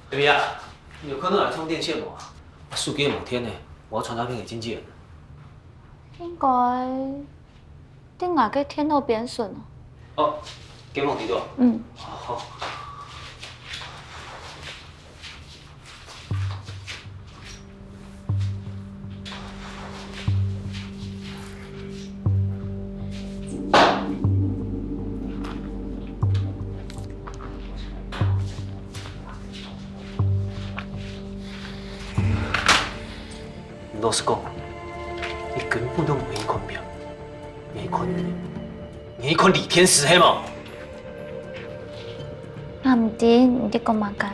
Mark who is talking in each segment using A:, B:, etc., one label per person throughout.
A: baby 啊，有可能来充电线无？手机冇天呢，我传照片给经纪人。
B: 应该顶下个天后变顺哦。
A: 哦，给某地多。
B: 嗯。
A: 好。老实讲，你根本都没看表，你看李天使系冇？
B: 啊，唔知你哋讲乜干？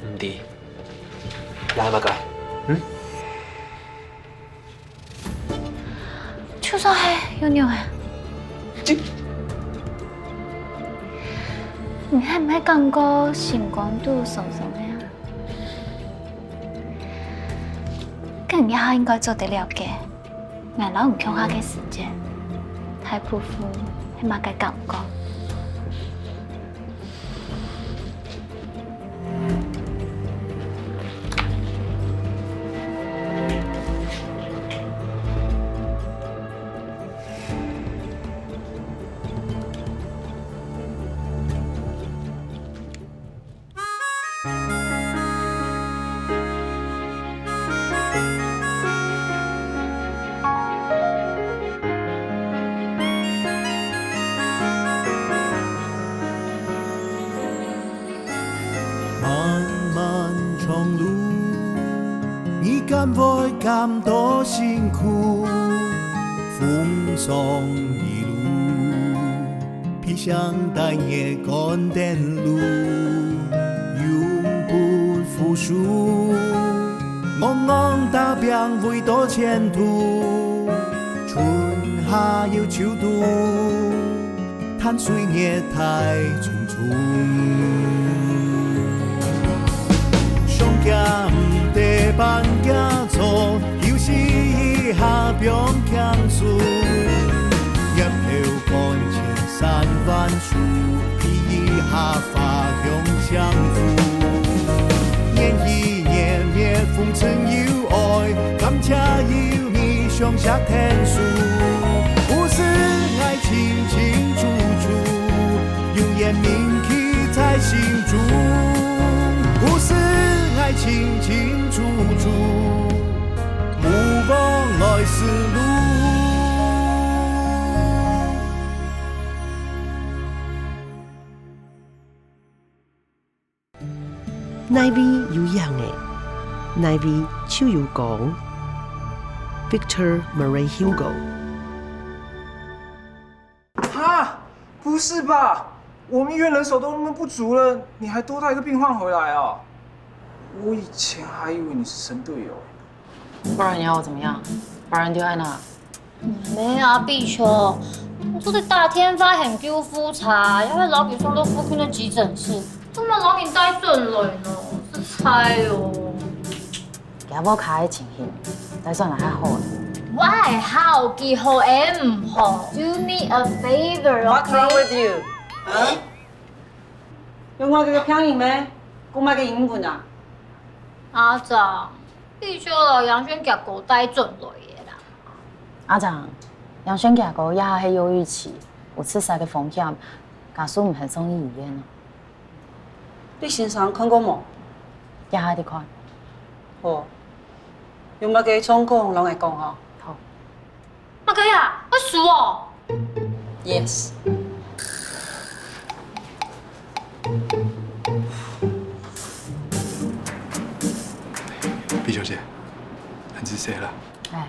A: 唔知，来嘛过来，
B: 就算系有牛啊！
A: 这
B: 你系唔系感觉星光度松松的啊？更以後應該做得了嘅，捱老唔強下嘅時間，太匍匐係乜嘅感覺？
C: 敢會感到辛苦，風霜一路，披上淡夜乾電路，永不服輸。茫茫大病會多前途，春夏有秋冬，碳水也太匆匆。上減地板行錯，休息一下不用強數，入頭看千山萬樹，一下發勇相扶。年一年滅風塵有愛，感謝有你上下天數，不是愛情清楚楚，永遠銘刻在心中。不是愛情清楚楚，目光來是路。
D: 奈位有樣嘅，奈位手有講 ，Victor Murray Hugo。
E: 哈，不是吧？我们医院人手都那么不足了，你还多带一个病患回来啊？我以前还以为你是神队友。
F: 不然你要我怎么样？把人丢在那？
B: 沒啊，碧秋，我說你大天發現叫夫查，因為老皮送到附近的急診室，咁啊老皮帶進來呢，是猜哦。
F: 也冇卡喺前線，但算嚟還好。
B: 我係好記好誒唔好。Do me a favor,
G: What's wrong
B: okay?
G: with you？ 啊？有我嘅片影咩？講埋嘅英文啊？
B: 阿長，碧秋老楊軒夾狗帶進來嘅啦。
F: 阿長，楊軒家個也係憂鬱期，有自殺嘅風險，家屬唔係送醫院啊。
G: 你先生看過冇？
F: 也係啲看。
G: 好，有乜嘅狀況，攏會講吼。
F: 好。
B: 乜鬼啊？我輸哦。
G: Yes。
H: 毕小姐，很自責啦。
F: 唉，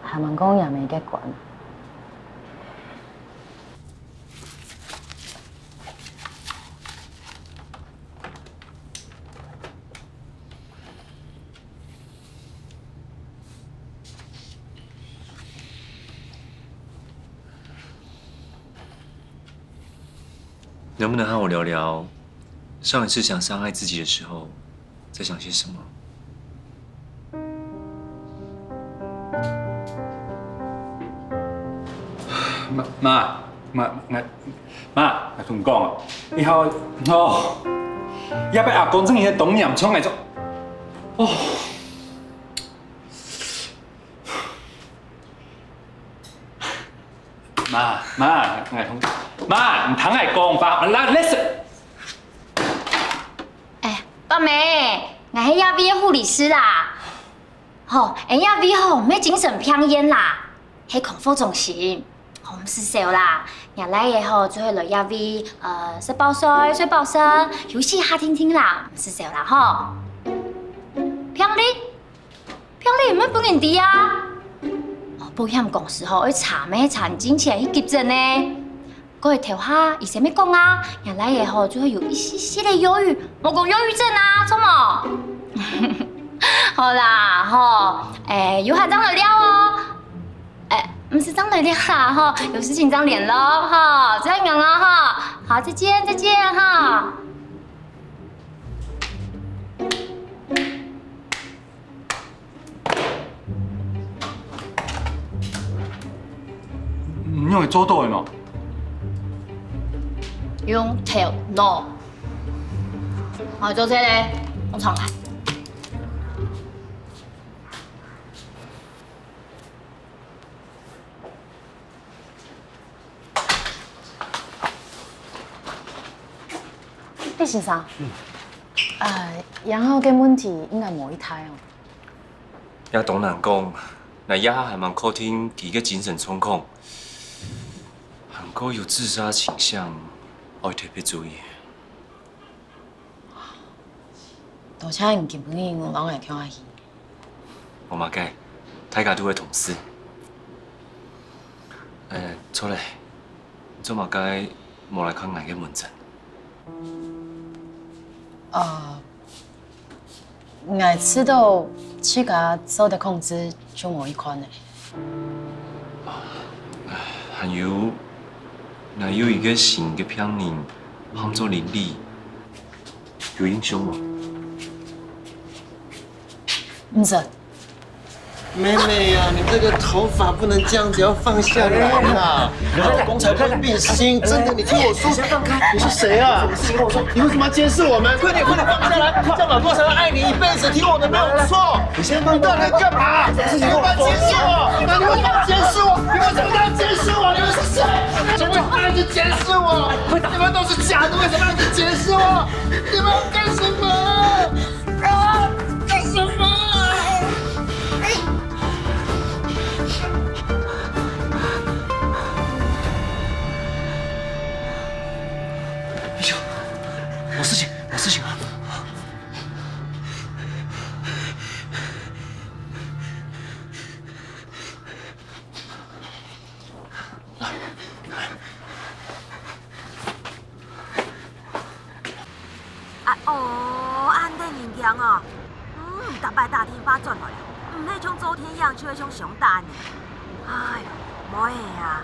F: 係問講也未結棍。
I: 能不能和我聊聊上一次想伤害自己的时候，在想些什么？
H: 媽，我同你講啊，以後
E: 要不阿公正伊董念冲来做。哦。妈，唔通来讲吧，来 listen。
B: 哎，爸妹，我是亚威的护理师啦。吼，亚威吼，咩精神病院啦，系康复中心。吼，唔是少啦，日来嘅吼就会来亚威，吃饱睡，睡饱生，游戏下听听啦，唔是少啦吼。病历唔要本人啲啊。保险公司吼，要查咩查金起来去急诊呢？各位调下，以前咩讲啊？日来嘅吼就会有一些些的忧郁，我讲忧郁症啊，错冇？好啦，吼，有下张来了哦，不是张来了啦，吼，有事情张脸咯，哈，这样啊，哈，好，再见哈。
E: 唔用会做到的喏。
B: 用头脑，好，就这嘞，我重来。
F: 李先生，然后嘅问题应该冇一台哦。
I: 也当然讲，那也还蛮可听佢嘅精神状况，韩国有自杀倾向，我要特别注意。
F: 多谢你基本我拢会听下去。
I: 我嘛该，大家都会同事。错嘞，做嘛该冇来看我嘅门诊。
F: 我知道自家受的控制就冇一款嘞。
I: 还有，那有一个新的病人，喊做林丽，有影响吗？
F: 唔知。
J: 妹妹呀，你这个头发不能这样子，要放下来啦！老公才会变心，真的，你听我说。先放开！你是谁啊？什么事情跟我说？你为什么要监视我们？快点放下来！这样老公才会爱你一辈子，听我的没有错。你先放到底在干嘛？什么事情跟我说？监视我！你们为什么要监视我？你们为什么要监视我？你们是谁？你们为什么要去监视我？你们都是假的，为什么要去监视我？你们要干什么？干什么？
A: 有事情啊！
K: 安尼物件哦，逐摆大天发转落来，唔迄像昨天一样，就迄种上大呢。哎呦，无会啊，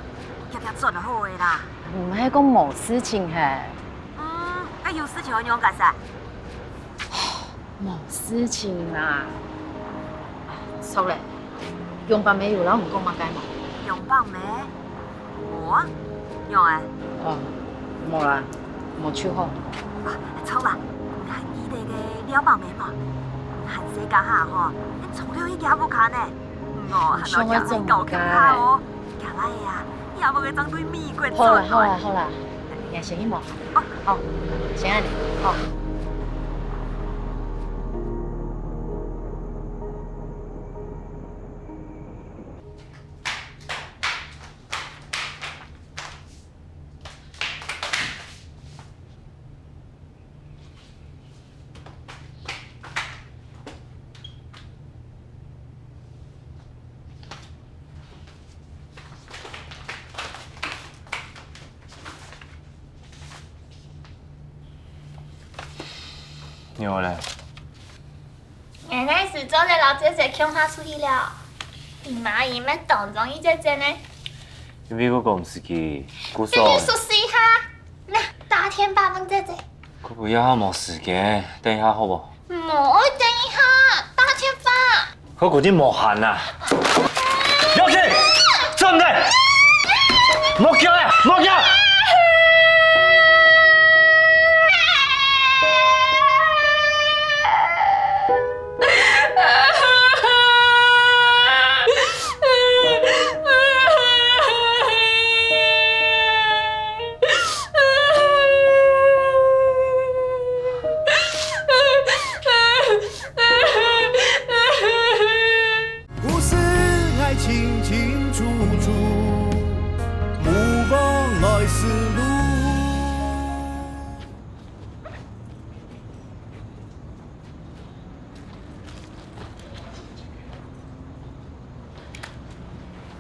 K: 夹转就好个啦。
F: 唔係講冇事情係。
K: 有事情要用干啥？
F: 冇事情啦。錯咧，用白尾油啦，唔講乜計冇。
K: 用白尾？我用誒？
F: 冇啦，冇超好。
K: 錯啦，係伊哋嘅了白尾嘛，係世界下吼，你從了伊夾不看呢？我係攞夾嚟夠強下哦，夾嚟呀，也冇佢張對美國做。
F: 好啦，也先一毛。好，先按你。好。
I: 有嘞。
B: 原来是做的老姐姐恐吓出去了，姨妈姨们当中一姐姐呢？
I: 因为我讲唔是佢，姑嫂。
B: 你熟悉哈？那大天八问姐姐。
I: 佢不要冇時間，等一下好不？
B: 冇，等一下，大天八。
I: 佢嗰啲無限啊！有事，真的，莫叫啊，莫叫！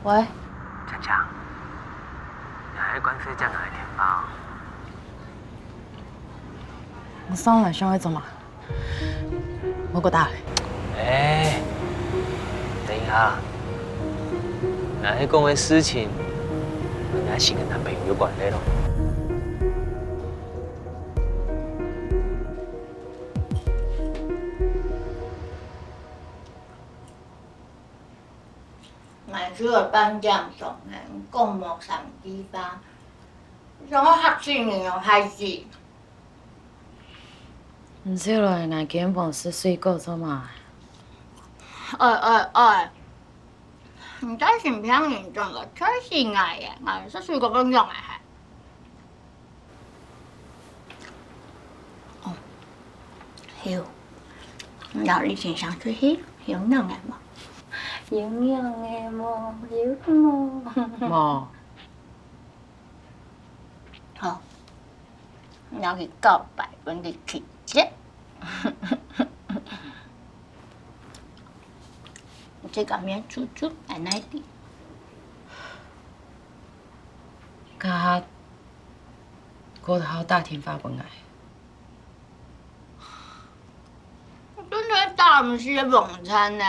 F: 喂，
A: 强强，你还关税价哪一天吧？
F: 我上来想要做嘛？我过打嘞。
A: 哎，等一下，那迄讲的事情，跟你新的男朋友有关系咯。
B: 买出了颁奖送人，共谋上地方，让我吓死你哦，孩子。
F: 唔知来哪间房是睡过做嘛？
B: 唔知是唔想严重个，真是爱嘅，我是睡过咁样嘅係。哦，有，有你先上出去，有樣嘅冇？有樣嘅冇？有冇？
F: 冇。
B: 好，我去告白，揾你去啫。这个面煮煮奶奶的，
F: 家过得好大天发本来。
B: 真的大唔是嘅晚餐呢？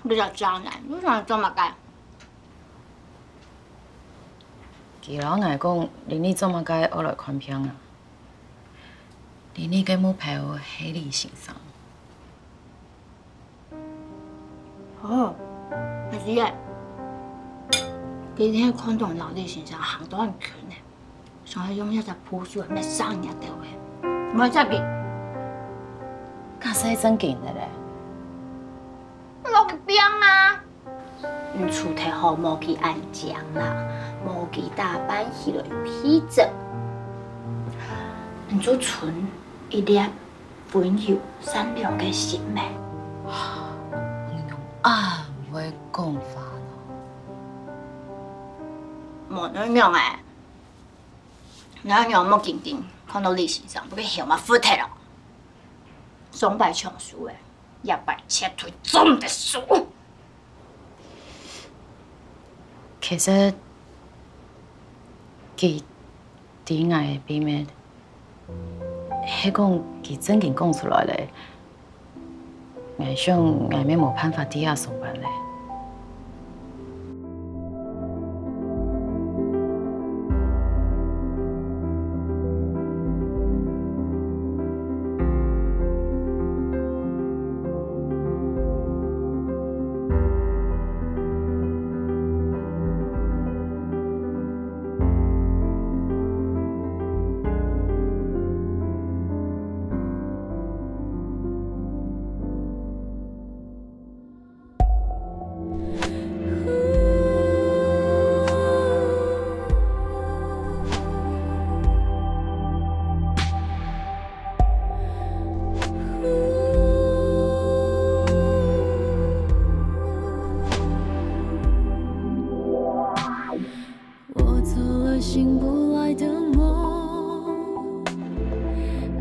B: 你就渣男，你想做乜嘅？
F: 其老外讲，连你做乜该学来看片啊？连你嘅冇陪我喺你身上。
B: 哦，可是嘅，今天看到老李身上行到很拳呢，想要用一隻樸素嘅咩生日掉嘅，唔係真嘅。
F: 假使真勁嘅咧？
B: 我嘅病啊！你出題好冇去安講啦，冇去大班去了有氣質，你就存一粒溫柔善良嘅心咩？
F: 啊，會講法咯。
B: 冇那樣誒，那樣冇堅定，看到你身上不過曉嘛負體咯，雙擺長輸誒，一擺切腿真的輸。
F: 其實佢點解秘密，係講佢真嘅講出來咧。我想我咪冇辦法抵押上班咧。
L: 醒不来的梦，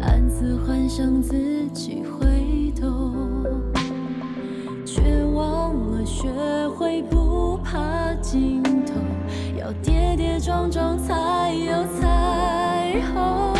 L: 暗自幻想自己会懂，却忘了学会不怕尽头，要跌跌撞撞才有彩虹。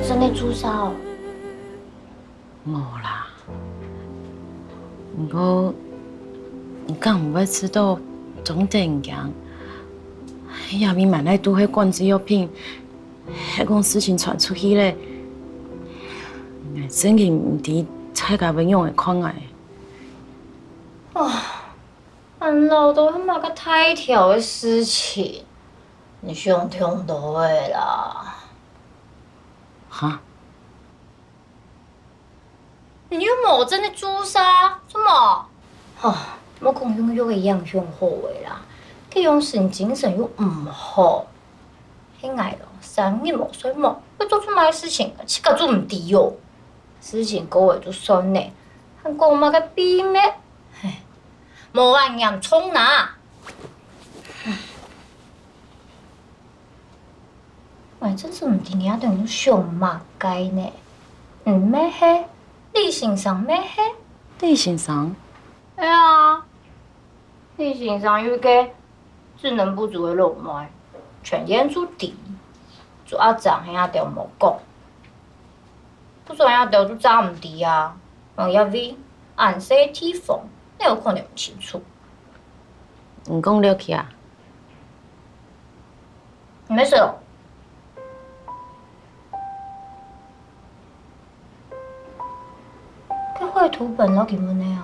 B: 真的煮烧？
F: 冇啦，不過我敢唔會知道總定樣，亚明买来拄迄管制药品，迄讲事情传出去咧，真嘅唔知蔡家要用的款哎。
B: 俺老豆他妈个太条的事情，你上痛到的啦。
F: 哈？
B: 你又冇真的诛杀，什么？我讲拥有的样样好的啦，佢用神精神又唔好，迄爱咯，三日冇睡冇，要做出卖事情，七个做唔对哟。事情过会就算呢，还讲嘛个秘密，冇按严冲呐。喂，真是唔知你阿等于上马街呢？咩嘿？李先生咩嘿？
F: 李先生？
B: 哎呀，李先生有个智能不足的老妹，全演出底，做阿长喺阿条冇讲，不算阿条都揸唔低啊，因为按些地方你有可能唔清楚。
F: 唔讲了去啊？
B: 没事咯。佢绘图本攞幾蚊呢？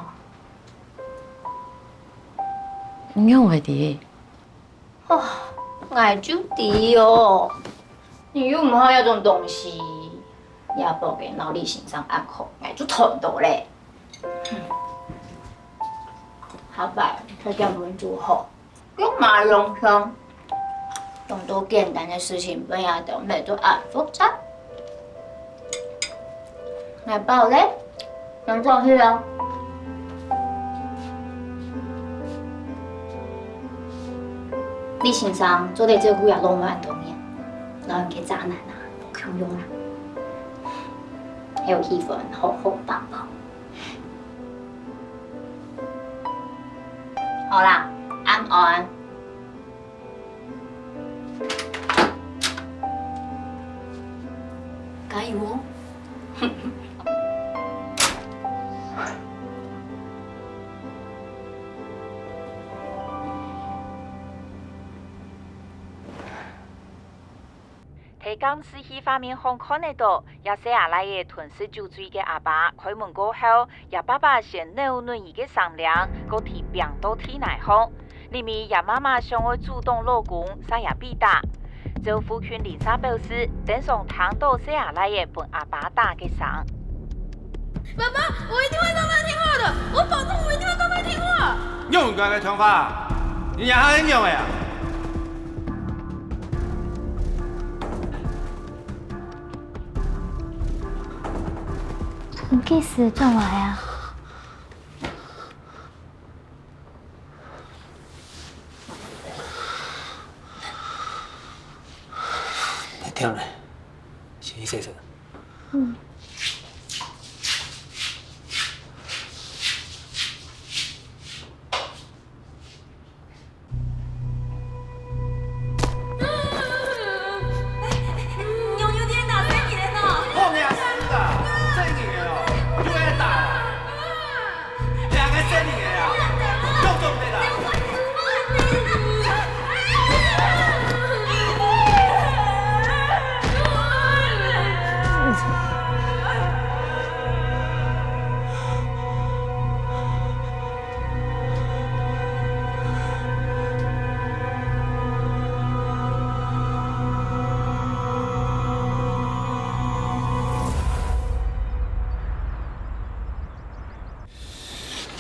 F: 唔用会的。
B: 我就知哦，你又唔好有種東西，也報給腦力先生按扣，我就痛到咧。好吧，他這樣就好，用嘛用上，用到簡單的事情本也都沒都按複雜。我報咧，能做去啊？李先生做得這股也浪漫多年，老人嘅渣男啊，冇強用啦，還有氣氛好好棒棒。好啦，安安，加油哦！
K: 喺監視器畫面上看得到，也寫下來嘅吞噬酒醉嘅阿爸開門過後，也爸爸先扭亂伊嘅商量，個提病到體內行。裡面也媽媽想要主動老公，啥也必打。就父權林莎表示，等上聽到寫下來嘅本阿爸打嘅聲。
M: 爸爸，我一定會乖乖聽話的，我保證我一定會乖乖聽話。
J: 用乖乖聽話，你也很用呀。
B: 你幾時轉來啊？
A: 太跳了，先去洗手。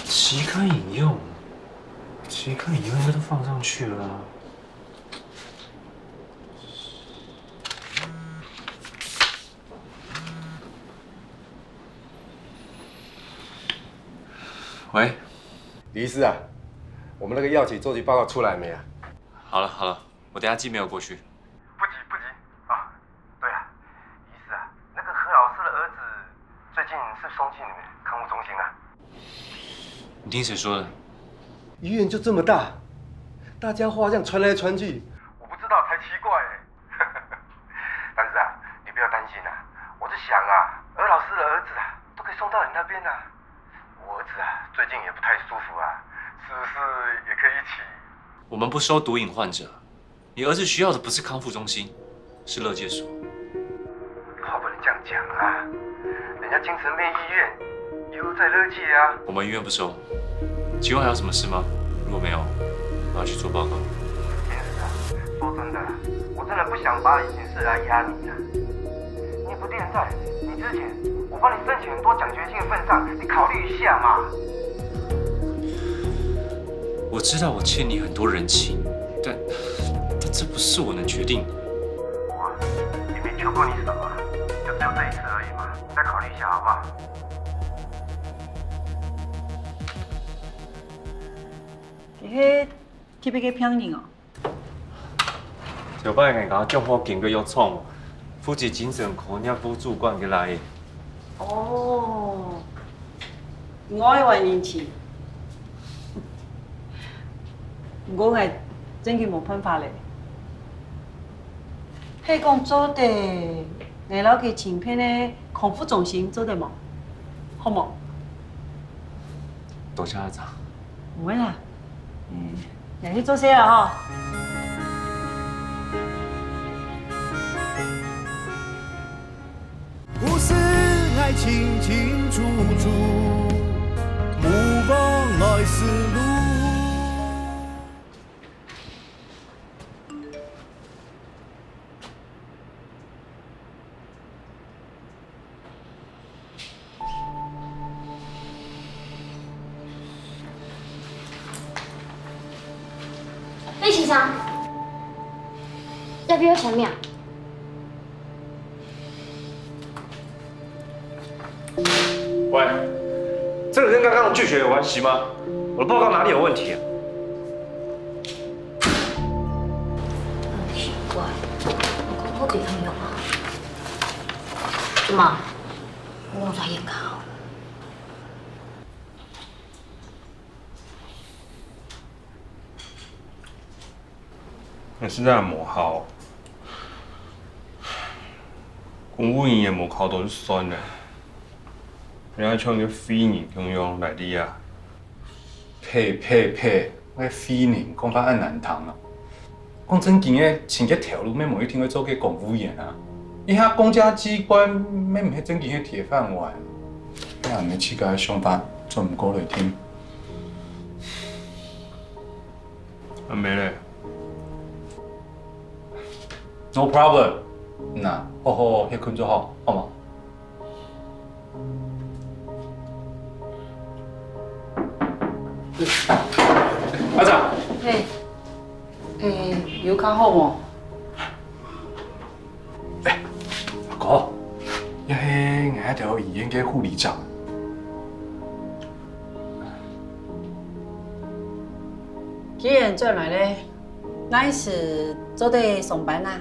I: 期刊引用，期刊引用应该都放上去了啊。喂，
H: 李医师啊，我们那个药企做局报告出来没啊？
I: 好了好了，我等下寄mail过去。
J: 不急不急啊！对了，医师啊，那个何老师的儿子最近是送进你们康复中心啊。
I: 你听谁说的？
H: 医院就这么大，大家话这样传来传去，
J: 我不知道才奇怪哎。但是啊，你不要担心啊，我是想啊，何老师的儿子啊，都可以送到你那边啊。我儿子啊，最近也不太舒服啊，是不是也可以一起？
I: 我们不收毒瘾患者，你儿子需要的不是康复中心，是乐界所。
H: 话不能这样讲啊，人家精神病医院又在乐界啊。
I: 我们医院不收。今晚还有什么事吗？如果没有，我要去做报告。
H: 天使啊，说真的，我真的不想把一件事来压你啊。你不恋在，你之前我帮你申请很多奖学金的份上，你考虑一下嘛。
I: 我知道我欠你很多人情，但这不是我能决定的。
H: 我也没求过你什么，就只有这一次而已嘛，再考虑一下好不好？
G: 迄去要去骗人哦。
I: 上摆人甲政府经过约创，负责精神科领副主管去来的。
G: 哦，我的原因是，我係真嘅冇辦法咧。迄講做地，我老去前片的康復中心做得冇，好冇？
I: 多謝阿長。
G: 唔會啦，你去做些啦吼。
C: 不是爱清清楚楚，目光来思路。
B: 练习生，要不要前面？
H: 喂，这个跟刚刚的拒绝有关系吗？我的报告哪里有问题啊？
B: 奇怪，我讲好地方用啊。怎么？我弄出眼考。
N: 现在无效，公务员的无考都是酸的，人家像个非人中央来的啊。
O: 呸！我非人讲到按难听啊！讲真经的，请这条路免某一天会做给公务员啊！伊遐公家机关免唔系真经的铁饭碗，让人去甲上班做唔过来听。
N: 啊没嘞。
O: No problem，那好，歇困就好，好吗？阿长，
G: 有较好无？
O: 阿哥，一係我一條醫院嘅護理長。
G: 既然轉來咧，那是做得上班啊？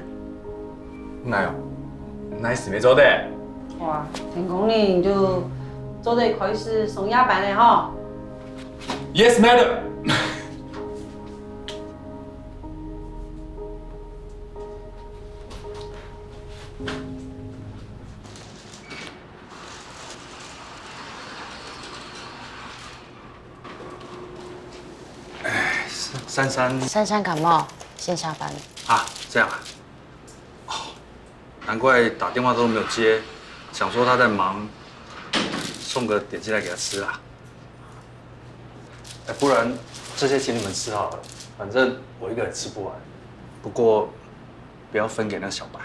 O: 哪有？哪是沒做的？
G: 哇，聽講你就做得可以是上夜班的吼。
O: Yes, madam。
F: 珊珊感冒，先下班。
P: 啊，这样啊。哦，难怪打电话都没有接，想说他在忙，送个点心来给他吃啦。不然这些请你们吃好了，反正我一个人吃不完。不过不要分给那小白。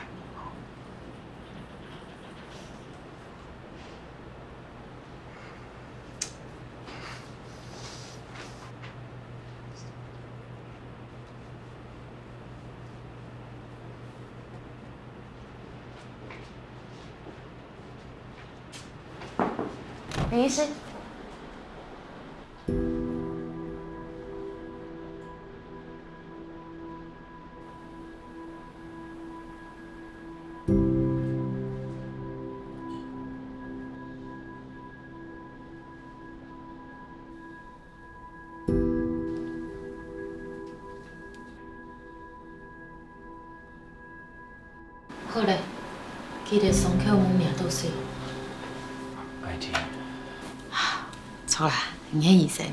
B: 林医师，
F: 好嘞，记得送客母命倒水。
O: 白天。
F: 错啦，唔系医生。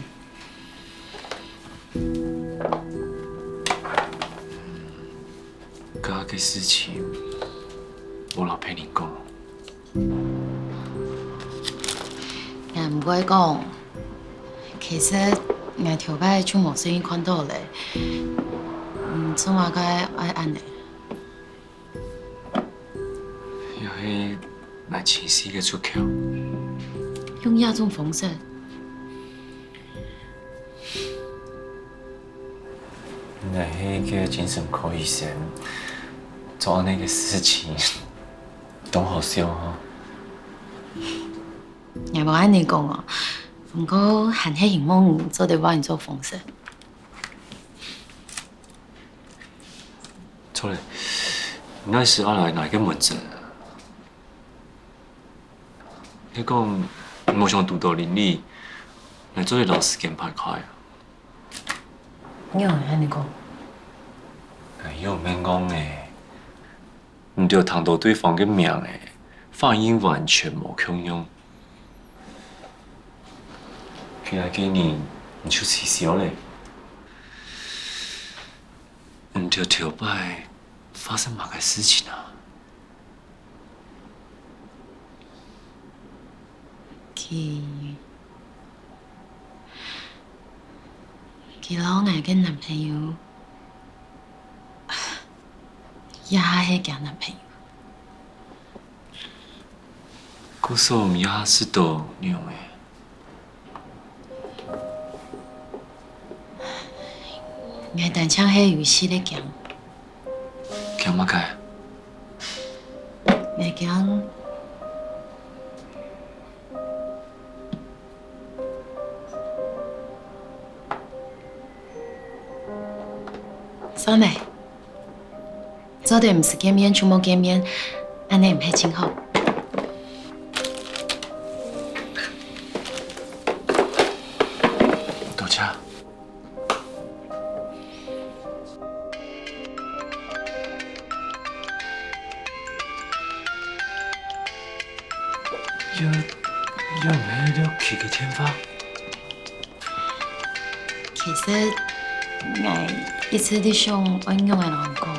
I: 个事情，我老陪你讲。
F: 俺唔会讲，其实俺头摆就无生意看到咧，怎么该爱安尼？
I: 又是来前世嘅出口。
F: 用亚种方式。
I: 那迄个精神科医生做那个事情，都好笑哦。
F: 也无安尼讲哦，不过含迄荧幕做得帮你做方式。
I: 错了，那是阿来哪一个门诊？你讲无想拄到邻里来做老师检拍开啊？
F: 你有安尼讲？
I: 哎呦，免讲诶，唔着谈到对方嘅命诶，反应完全无共用。起来给你出事小嘞，唔着头摆发生哪个事情啊？
F: 佢老爱跟男朋友，也系交男朋友。
I: 嗰首也是都娘诶。
F: 我单枪迄游戏咧强，
I: 强乜嘅？
F: 我强。算嘞，做对唔是见面，就冇见面，安尼唔系真好。
I: 多谢。有没有去个天发？
F: 其实我一直伫想运用的人讲。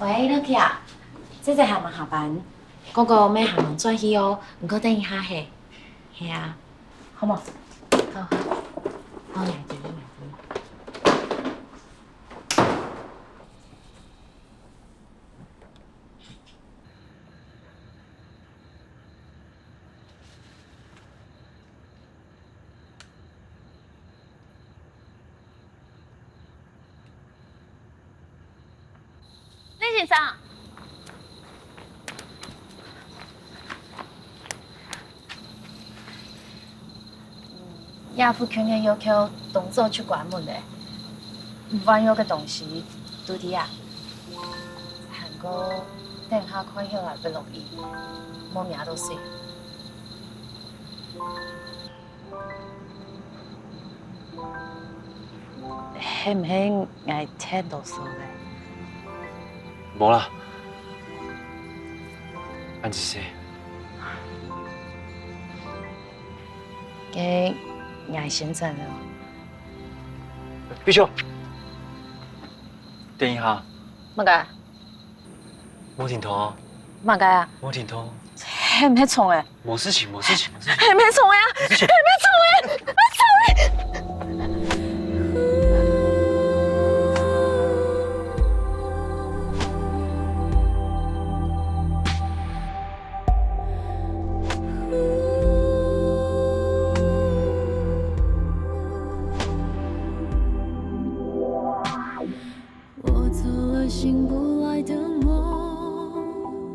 F: 喂，Lucky 啊，这下忙下班，嗰个咩下忙转去哦，唔过等一下嘿，系啊，好冇？好，我来住。
M: 李先生，
F: 亚父今日要求动作去关门的，万有个东西拄伫啊，韩国等下看起来不容易，冇命都死。係唔係我聽到數嘅？
I: 冇啦，安子些。
F: 嘅我先走了。
I: 必須。等一下。
F: 乜嘅？
I: 冇停通。
F: 乜嘅啊？
I: 冇停通。
F: 係唔係蟲嘅？
I: 冇事情，冇事情，冇事情。
F: 係唔係蟲呀？係唔係蟲嘅？乜蟲嘅？
L: 我做了醒不来的梦，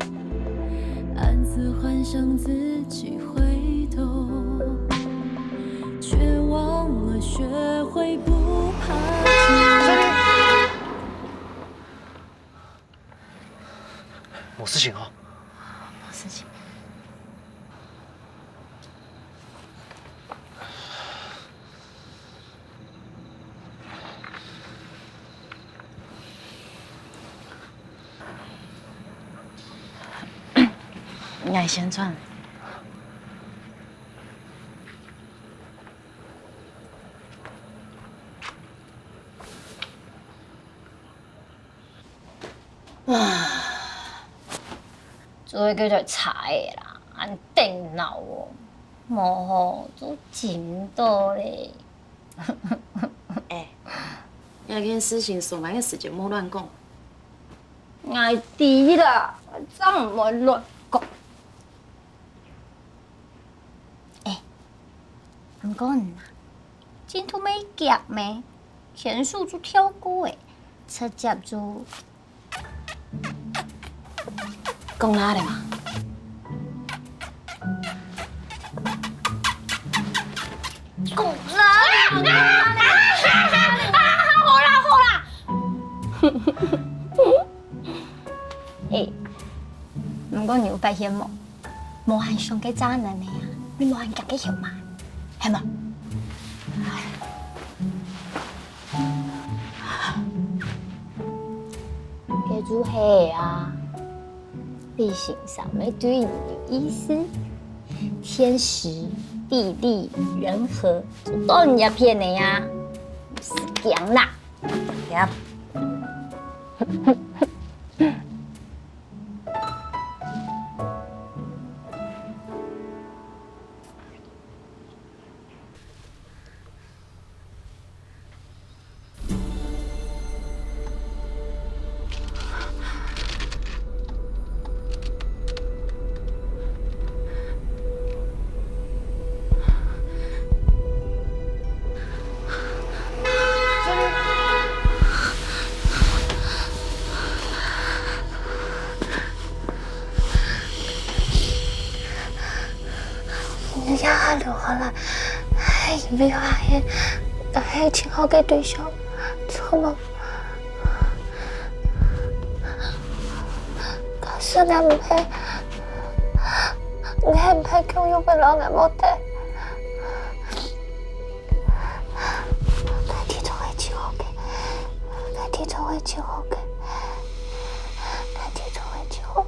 L: 暗自幻想自己回头，却忘了学会不怕痛。
I: 冇事情哦。
F: 冇事情。我先转。
B: 做叫做菜的啦，按电脑哦，无吼做真多咧。
F: 那件事情上来的事情莫乱讲。
B: 爱知啦，真唔会乱讲。唔过呢，今土没夹咩，天数就跳过诶，直接就
F: 讲哪的嘛？
B: 讲哪里？好啦。唔过你有发现冇？无限上嘅渣男嚟啊！你无限夹嘅條嘛？係冇？嘅主係啊，地形上面对你有意思，天时地利人和，就到人家骗你呀，是讲啦，呀。下留下來，因為我係挺好嘅對象，錯冇。可是你唔係強要俾我嘅目的，佢哋就會超好嘅，佢哋就會超好嘅，佢哋就會超好嘅。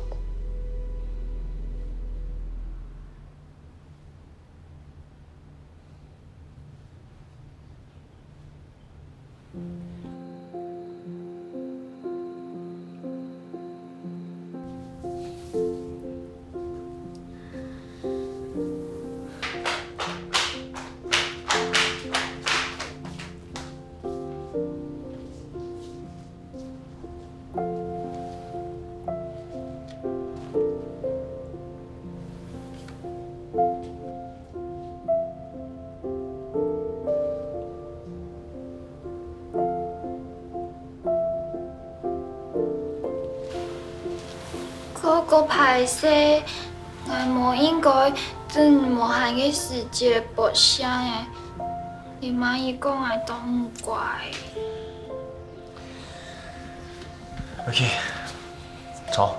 M: 嗰個排泄，我冇應該真無限嘅時間搏上誒，你媽伊講我都唔乖。
I: OK， 走。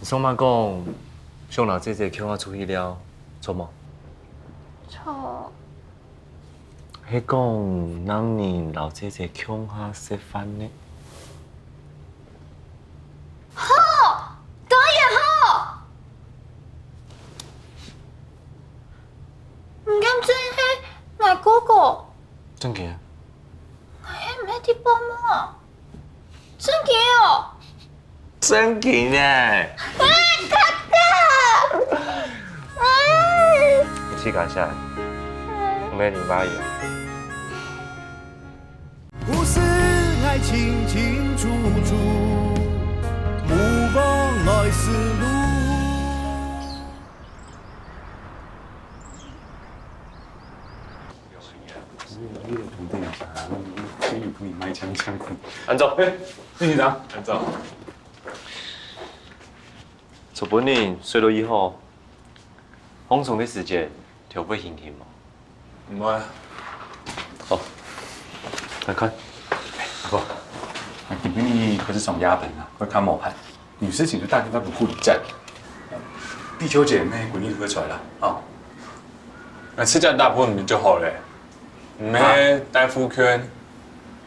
I: 宋妈讲，上老姐姐叫我出去了，错冇？
M: 錯。
I: 迄讲，当年老姐姐乡下食饭呢？
M: 好，當然好。唔敢真係我哥哥，
I: 真嘅？
M: 我係唔係啲幫忙？真嘅哦。
I: 真嘅呢？一起赶下来，没你妈也。
C: 故事爱清清楚楚，目光来思路。
I: 安走，
O: 李局长，安走。
I: 做本人睡了以後，放鬆嘅時間就會輕輕嘛。
O: 唔會。
I: 好，來看。
O: 不，你闺女可是總丫本啊，會看毛汗。有事情就打電話給護理站。地球姐妹闺女都會出來啦，啊。那吃這大部分就好咧，唔係大夫圈，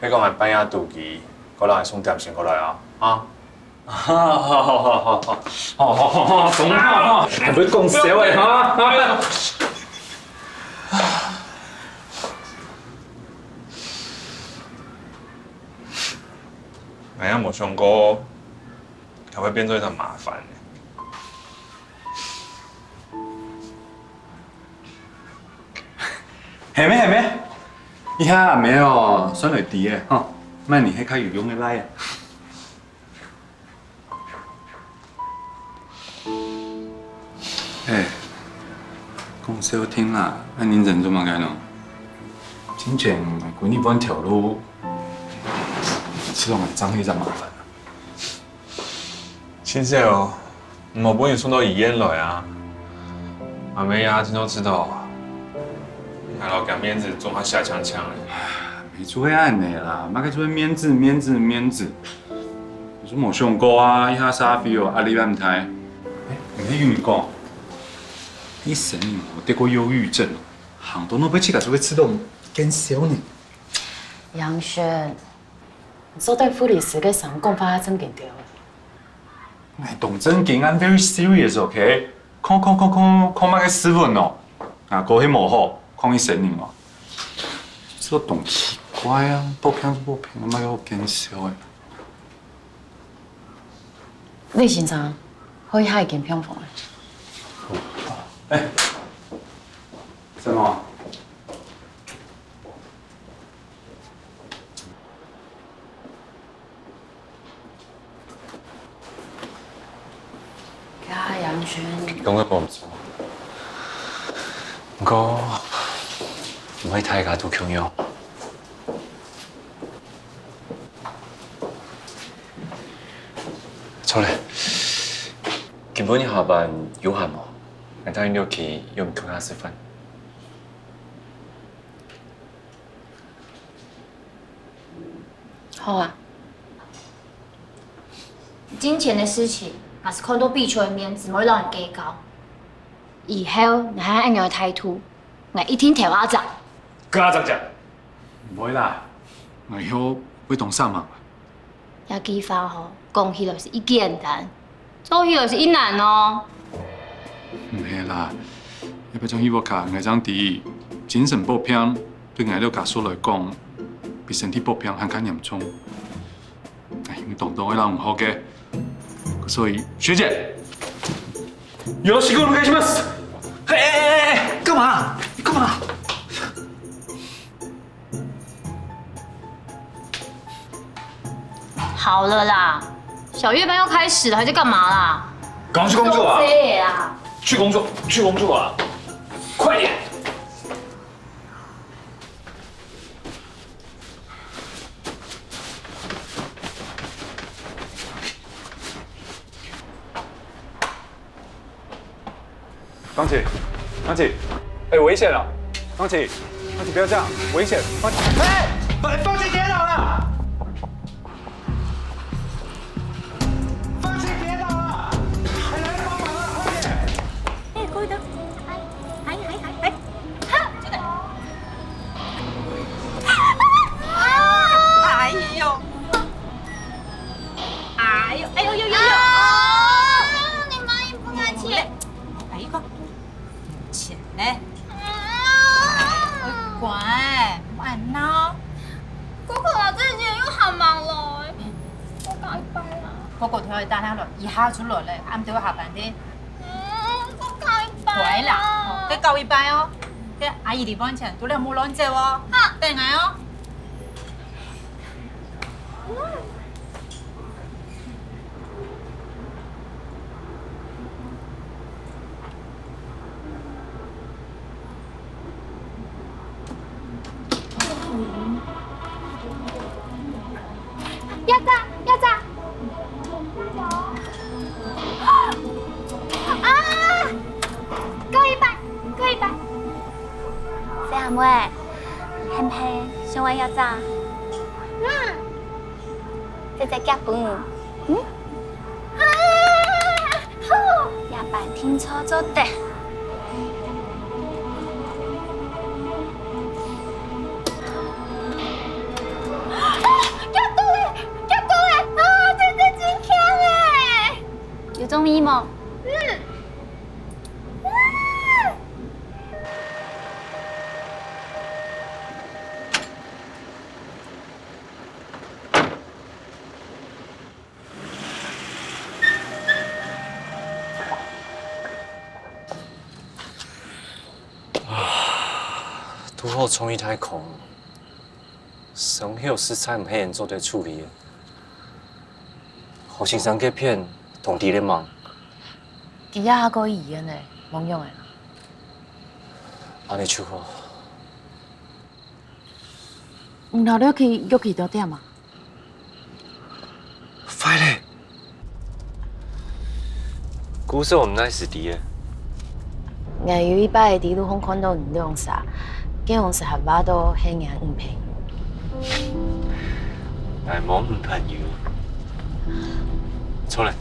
O: 迄個係半夜肚臍，過來送點心過來啊，啊。好，懂哈，还不会讲笑的哈。哎呀，冇想过，还会变做一场麻烦。系咩？以下阿妹哦，选来滴的吼，卖你迄较有用的来啊。讲少听啦，那您人做嘛该喏？之前规日本条路，这种脏黑真麻烦。
N: 先生哦，我帮你送到医院来啊。阿妹呀，今都知道，还老讲面子做他下枪枪的。
O: 没做安尼啦，马个做面子。有冇上过啊？一下沙菲哦，阿里万台。你跟你讲，你神你我得过忧郁症，行多诺被气个就会吃到更少呢。
F: 杨轩，做对护理师嘅成功法真紧掉。
O: 哎，动真经，I'm very serious，OK？ 看乜嘅斯文哦，啊，过去冇好，看伊神灵哦。这个懂奇怪啊，报片，乜有更少诶？
F: 你先生可以喺件片房
O: 哎，什么？
F: 加杨轩，
I: 講得冇唔錯，不過唔可以太過度強要。錯咧，根本你下班有閒冇？我帶你屋企有唔同下食飯。
F: 好啊。
B: 金钱的事情，若是看到必求的面子，唔会让人计较。以后你还按样的态度，我一天跳阿杂。
O: 加杂只，唔會啦，我以後會同上忙。
B: 遐句話吼，講起來是一簡單，做起來是一難哦。
O: 唔係啦，要不將呢個卡我將啲精神暴病對我哋家屬來講，比身體暴病還更嚴重。哎，你懂得會讓唔好嘅，所以學姐，よろしくお願いします。
E: 哎，幹嘛？你幹嘛？
B: 好了啦，小夜班要開始了，還在幹嘛啦？
E: 趕快去工作啊！
B: 去工
E: 作啊！快點！
O: 芳姐，哎，危險了！芳姐，不要這樣，危險！芳姐，
E: 哎，芳姐跌倒了！
Q: 嗰個條去單下來，一下出來咧，啱到下班啲。乖啦，你夠一班哦，啲阿姨嚟幫襯，到你冇亂借喎，定係哦。
B: 要炸！啊！各一百。四阿妹，係唔係想玩要炸？這隻腳本。好，夜班聽錯咗的。夾到咧！啊，真係真強啊！
I: 拄好创意太空，生锈食材唔系人做对处理的，后生生给骗，同地咧忙。
F: 伊也还可以演呢，冇用的。
I: 安尼就好。
F: 唔留了去约几多点啊？
I: 快嘞！古时我们那时的。
F: 我有一摆伫路上看到你用啥，跟红是合巴都黑眼唔平。
I: 係冇唔朋友。錯咧，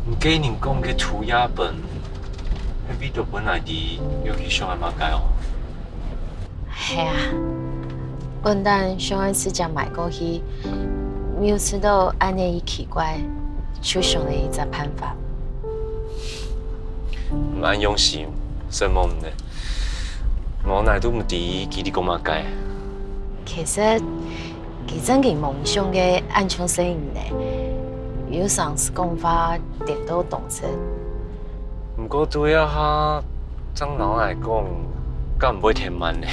I: 唔記人講嘅塗鴉本，係味道本來啲，要去上海買解哦。
F: 係啊，笨蛋上海市場買過去，沒有吃到安尼伊奇怪，就想了一個辦法。
I: 唔按用心，什麼唔呢？我乃都唔知佢哋講乜解。
F: 其實，佢真嘅夢想嘅安全性呢，有上次講法點都懂啫。
I: 不過對一下，長老嚟講，咁唔會太慢呢。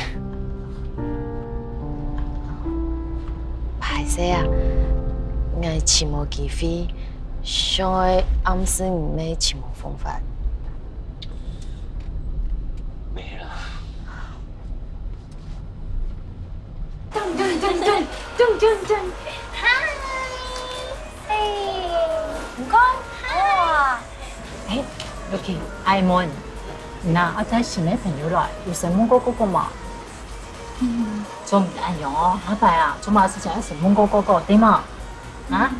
F: 歹勢啊，我尋無機會，想要暗示唔咩尋無方法。
B: 咚，嗨，唔該，哇，Lucky，
Q: 阿門，嗱，我睇新嘅朋友來，有什麼嗰個嘛？做唔一樣哦，下排啊，做馬事就係什麼嗰個點啊？啊？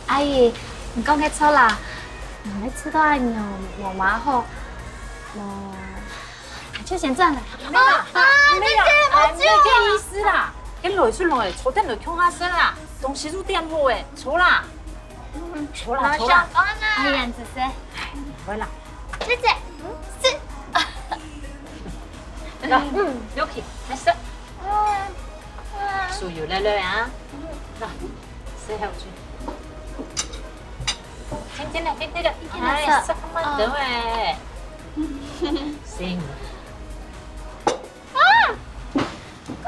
B: 阿姨，你講嘅錯啦，你知道阿娘我媽好，就先這樣啦。
Q: 姐姐，我嘅意思啦，咁來出來，坐得嚟傾下聲啦，同時都點好誒，坐啦，坐啦。
B: 阿燕姐姐，
Q: 回來，
B: 姐姐，是。
Q: Lucky，開始。數搖來啊，嗱，四後轉，聽啦，哎，十蚊到誒，先。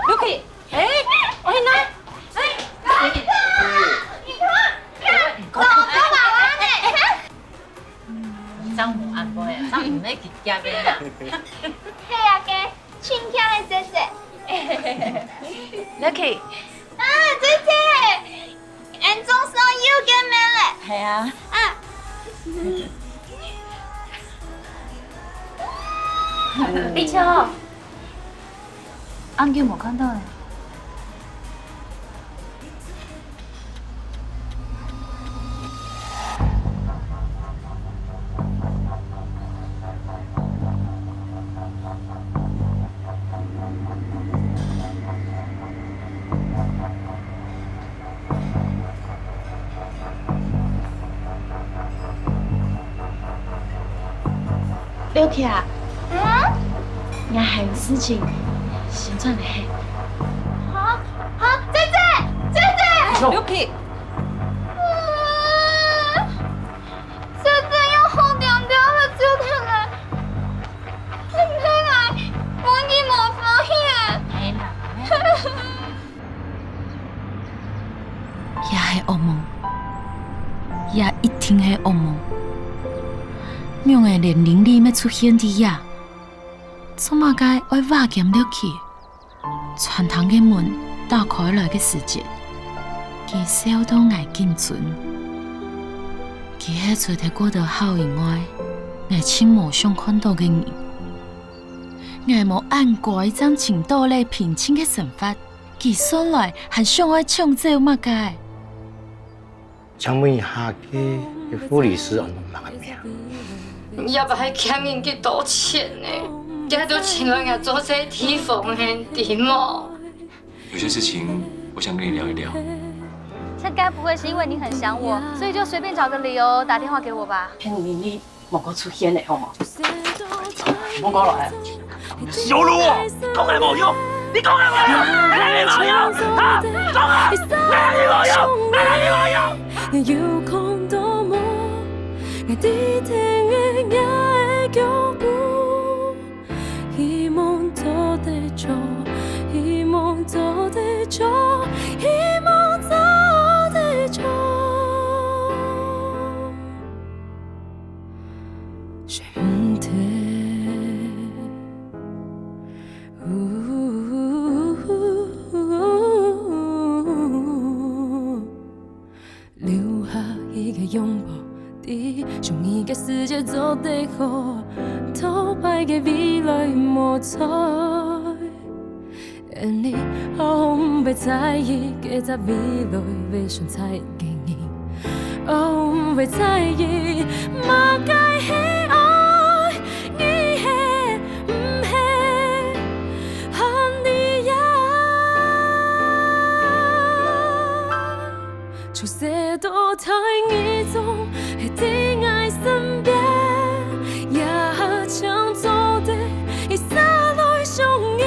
Q: Lucky，我去拿。張無按過誒，張唔係結家嘅啦。
M: 係啊嘅，春天嘅姐姐。
F: Lucky。
M: 姐姐，俺總算要見面咧。
F: 係啊。
B: 碧秋。安叫冇看到誒。
F: Lucky 啊，我還有事情先轉嚟。
M: 姐姐
Q: ，Lucky，
M: 姐姐要好點了，就睇來，睇來，我已冇發現。
L: 也係噩夢，也一定係噩夢。讓嘅連靈力要出現啲呀，做乜解愛挖減落去？傳堂嘅門打開來嘅時節，佢笑到愛緊準，佢係除咗過得好以外，愛親無想看到嘅人，愛無按規章程度嚟評清嘅神法，佢上來還想愛搶走乜解？
J: 請問一下嘅護理師安怎嘅名？
R: 要不係欠人幾多錢呢？家都請人家做這地方嘅點麼？
I: 有些事情我想跟你聊一聊。
B: 這該不會是因為你很想我，所以就隨便找個理由打電話給我吧？
G: 你莫個出現嚟好嗎？莫過來。
H: 羞辱我！講係冇用，你講係冇用，係冇用，嚇！講啊！係冇用，係冇用。
L: 我要看多麼，我啲聽嘅也腳步，做对错，希望做对错。选择，留下一个拥抱。上伊嘅世界做地好，偷拍嘅未来无彩。And 你我唔被在意，嘅在未来未上才经验。我唔被在意，马该喜爱，你系唔系？恨你呀，就写到太严重。在爱身边，也想做的一撒来相依。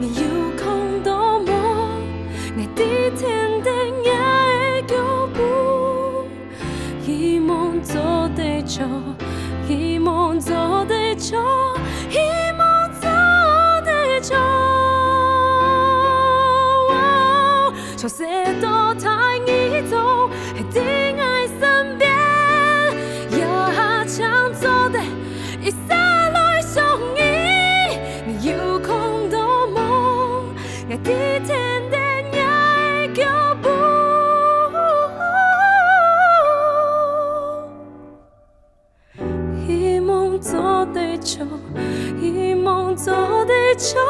L: 你有空多么，你的天地也会脚步。希望做对错，希望做对错，希望做对错。就写到太严重，在爱身边。想做的，一撒来相依。你有空多么，爱的天地也会脚步。希望做对错，希望做对错。